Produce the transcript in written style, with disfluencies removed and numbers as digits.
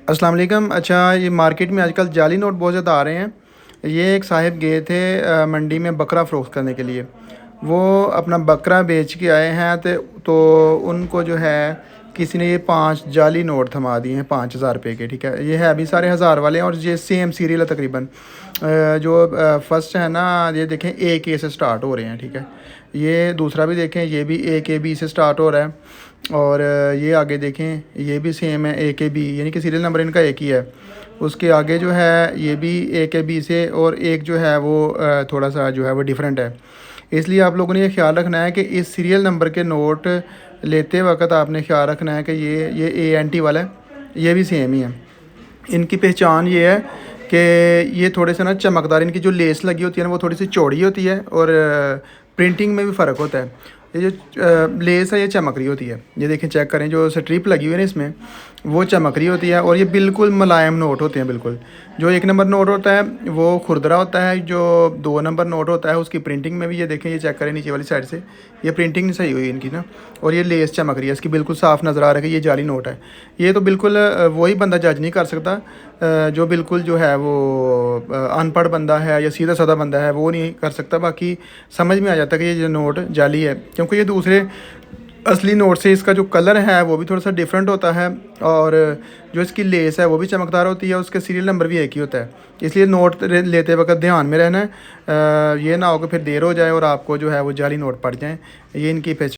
अस्सलाम वालेकुम। अच्छा, ये मार्केट में आजकल जाली नोट बहुत ज़्यादा आ रहे हैं। ये एक साहिब गए थे मंडी में बकरा फ़रोख्त करने के लिए। वो अपना बकरा बेच के आए हैं तो उनको जो है किसी ने ये 5 जाली नोट थमा दिए हैं 5,000 रुपये के। ठीक है, ये है अभी सारे हज़ार वाले हैं और ये सेम सीरियल है तकरीबन। जो फर्स्ट है ना, ये देखें A K से स्टार्ट हो रहे हैं। ठीक है, ये दूसरा भी देखें, ये भी A K B से स्टार्ट हो रहा है। और ये आगे देखें, ये भी सेम है A K B, यानी कि सीरियल नंबर इनका एक ही है। उसके आगे जो है ये भी A K B से, और एक जो है वो थोड़ा सा जो है वो डिफरेंट है। इसलिए आप लोगों ने ये ख्याल रखना है कि इस सीरियल नंबर के नोट लेते वक्त आपने ख्याल रखना है कि ये ANT वाला है, ये भी सेम ही है। इनकी पहचान ये है कि ये थोड़े से ना चमकदार, इनकी जो लेस लगी होती है ना वो थोड़ी सी चौड़ी होती है, और प्रिंटिंग में भी फ़र्क होता है। ये जो लेस है ये चमक रही होती है, ये देखें, चेक करें, जो स्ट्रिप लगी हुई है ना इसमें वो चमक रही होती है, और ये बिल्कुल मुलायम नोट होते हैं बिल्कुल। जो 1 नंबर नोट होता है वो खुरदरा होता है, जो 2 नंबर नोट होता है उसकी प्रिंटिंग में भी, ये देखें, ये चेक करें नीचे वाली साइड से, ये प्रिंटिंग नहीं सही हुई इनकी ना, और ये लेस चमक रही है इसकी, बिल्कुल साफ़ नज़र आ रहा है कि ये जाली नोट है। ये तो बिल्कुल वही बंदा जज नहीं कर सकता जो बिल्कुल जो है वो अनपढ़ बंदा है या सीधा साधा बंदा है, वो नहीं कर सकता। बाकी समझ में आ जाता है कि ये जो नोट जाली है, क्योंकि ये दूसरे असली नोट से इसका जो कलर है वो भी थोड़ा सा डिफरेंट होता है, और जो इसकी लेस है वो भी चमकदार होती है, उसके सीरियल नंबर भी एक ही होता है। इसलिए नोट लेते वक्त ध्यान में रहना है, ये ना हो कि फिर देर हो जाए और आपको जो है वो जाली नोट पड़ जाएँ। ये इनकी पहचान।